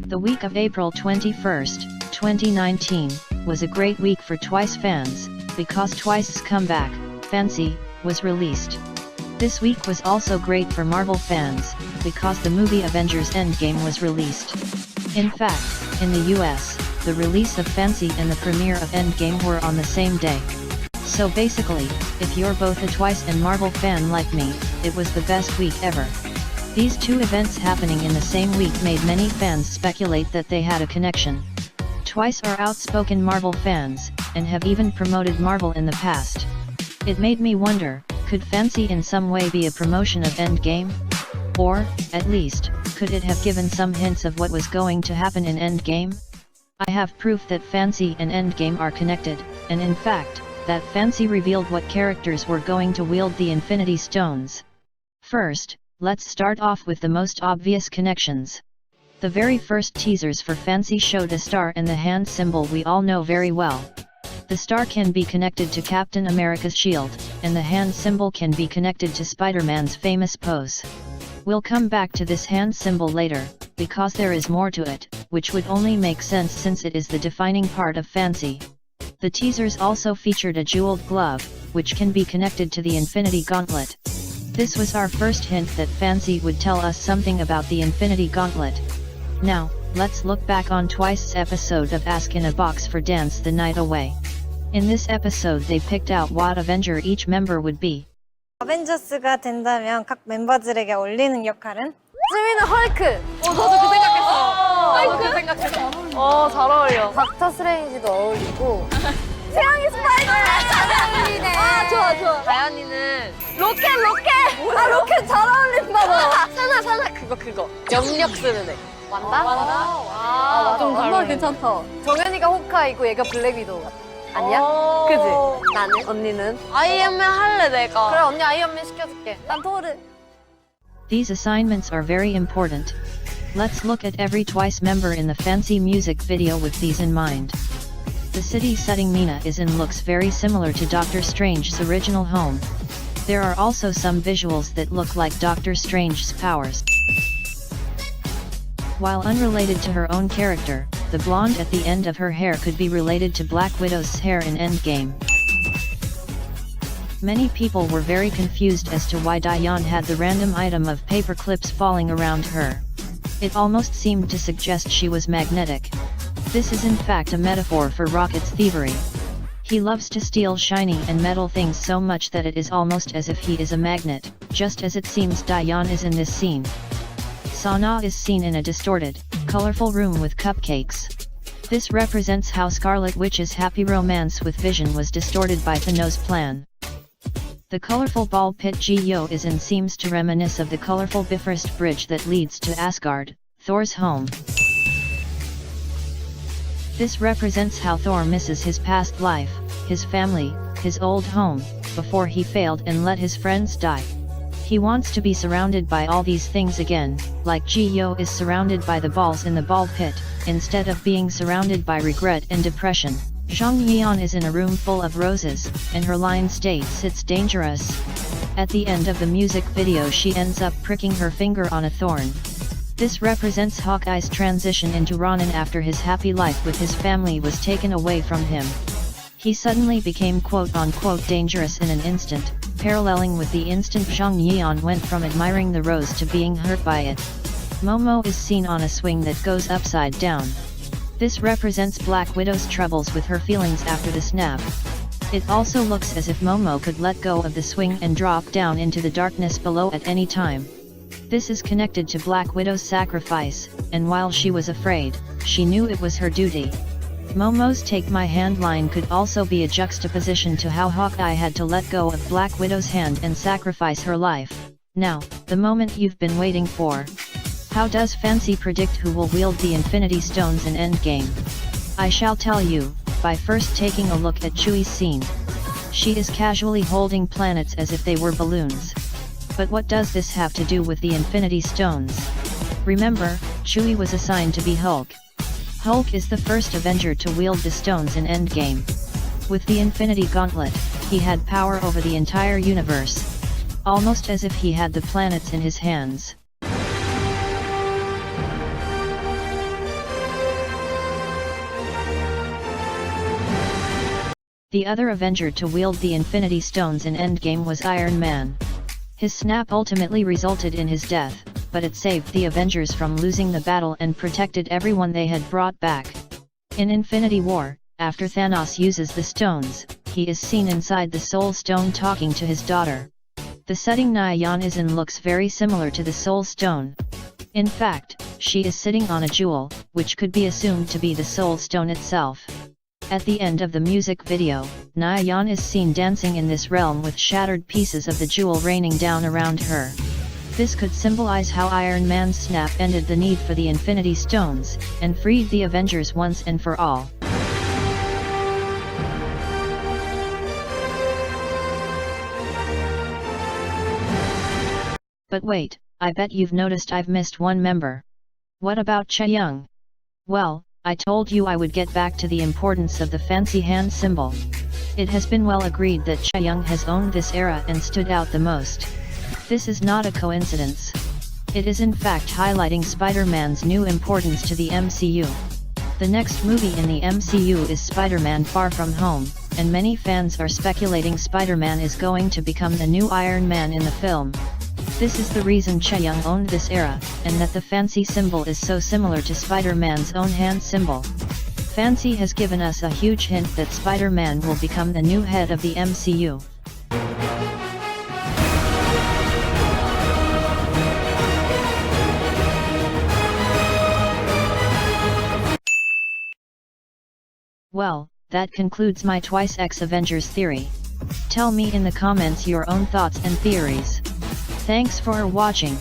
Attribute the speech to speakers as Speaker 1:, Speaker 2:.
Speaker 1: The week of April 21st, 2019, was a great week for Twice fans, because Twice's comeback, Fancy, was released. This week was also great for Marvel fans, because the movie Avengers Endgame was released. In fact, in the US, the release of Fancy and the premiere of Endgame were on the same day. So basically, if you're both a Twice and Marvel fan like me, it was the best week ever. These two events happening in the same week made many fans speculate that they had a connection. Twice are outspoken Marvel fans, and have even promoted Marvel in the past. It made me wonder, could Fancy in some way be a promotion of Endgame? Or, at least, could it have given some hints of what was going to happen in Endgame? I have proof that Fancy and Endgame are connected, and in fact, that Fancy revealed what characters were going to wield the Infinity Stones. First, let's start off with the most obvious connections. The very first teasers for Fancy showed a star and the hand symbol we all know very well. The star can be connected to Captain America's shield, and the hand symbol can be connected to Spider-Man's famous pose. We'll come back to this hand symbol later, because there is more to it, which would only make sense since it is the defining part of Fancy. The teasers also featured a jeweled glove, which can be connected to the Infinity Gauntlet. This was our first hint that Fancy would tell us something about the Infinity Gauntlet. Now, let's look back on Twice's episode of Ask in a Box for Dance the Night Away. In this episode they picked out what Avenger each member would be.
Speaker 2: 어벤져스가 된다면 각 멤버들에게 어울리는 역할은?
Speaker 3: 수미는 헐크!
Speaker 4: 나도 그 생각했어. 나도 그 생각했어.
Speaker 3: 잘 어울려. 닥터 스트레인지도 어울리고. 태양이 스파이더맨! 잘 어울리네. 좋아. 다현이는 로켓! 로켓 잘 어울린다, 너. 사나, 그거. 염력 쓰는 애. 완다? 좀 완다 괜찮다. 정연이가 호카이고 얘가 블랙 위도우. 아니야? 그지? 나는? 언니는? 아이언맨 할래, 내가. 그래, 언니 아이언맨 시켜줄게. 난 토르.
Speaker 1: These assignments are very important. Let's look at every Twice member in the Fancy music video with these in mind. The city setting Mina is in looks very similar to Doctor Strange's original home. There are also some visuals that look like Doctor Strange's powers. While unrelated to her own character, the blonde at the end of her hair could be related to Black Widow's hair in Endgame. Many people were very confused as to why Diane had the random item of paper clips falling around her. It almost seemed to suggest she was magnetic. This is in fact a metaphor for Rocket's thievery. He loves to steal shiny and metal things so much that it is almost as if he is a magnet, just as it seems Diane is in this scene. Sana is seen in a distorted, colorful room with cupcakes. This represents how Scarlet Witch's happy romance with Vision was distorted by Thanos' plan. The colorful ball pit Geo is in seems to reminisce of the colorful Bifrost bridge that leads to Asgard, Thor's home. This represents how Thor misses his past life, his family, his old home, before he failed and let his friends die. He wants to be surrounded by all these things again, like Geo is surrounded by the balls in the ball pit, instead of being surrounded by regret and depression. Zhang Yian is in a room full of roses, and her line states it's dangerous. At the end of the music video she ends up pricking her finger on a thorn. This represents Hawkeye's transition into Ronin after his happy life with his family was taken away from him. He suddenly became quote-unquote dangerous in an instant, paralleling with the instant Zhang Yian went from admiring the rose to being hurt by it. Momo is seen on a swing that goes upside down. This represents Black Widow's troubles with her feelings after the snap. It also looks as if Momo could let go of the swing and drop down into the darkness below at any time. This is connected to Black Widow's sacrifice, and while she was afraid, she knew it was her duty. Momo's Take My Hand line could also be a juxtaposition to how Hawkeye had to let go of Black Widow's hand and sacrifice her life. Now, the moment you've been waiting for. How does Fancy predict who will wield the Infinity Stones in Endgame? I shall tell you, by first taking a look at Chewy's scene. She is casually holding planets as if they were balloons. But what does this have to do with the Infinity Stones? Remember, Chewy was assigned to be Hulk. Hulk is the first Avenger to wield the stones in Endgame. With the Infinity Gauntlet, he had power over the entire universe. Almost as if he had the planets in his hands. The other Avenger to wield the Infinity Stones in Endgame was Iron Man. His snap ultimately resulted in his death, but it saved the Avengers from losing the battle and protected everyone they had brought back. In Infinity War, after Thanos uses the stones, he is seen inside the Soul Stone talking to his daughter. The setting Nyan is in looks very similar to the Soul Stone. In fact, she is sitting on a jewel, which could be assumed to be the Soul Stone itself. At the end of the music video, Nyan is seen dancing in this realm with shattered pieces of the jewel raining down around her. This could symbolize how Iron Man's snap ended the need for the Infinity Stones, and freed the Avengers once and for all. But wait, I bet you've noticed I've missed one member. What about Chaeyoung? Well, I told you I would get back to the importance of the fancy hand symbol. It has been well agreed that Chaeyoung has owned this era and stood out the most. This is not a coincidence. It is in fact highlighting Spider-Man's new importance to the MCU. The next movie in the MCU is Spider-Man Far From Home, and many fans are speculating Spider-Man is going to become the new Iron Man in the film. This is the reason Chaeyoung owned this era, and that the fancy symbol is so similar to Spider-Man's own hand symbol. Fancy has given us a huge hint that Spider-Man will become the new head of the MCU. Well, that concludes my Twice X Avengers theory. Tell me in the comments your own thoughts and theories. Thanks for watching.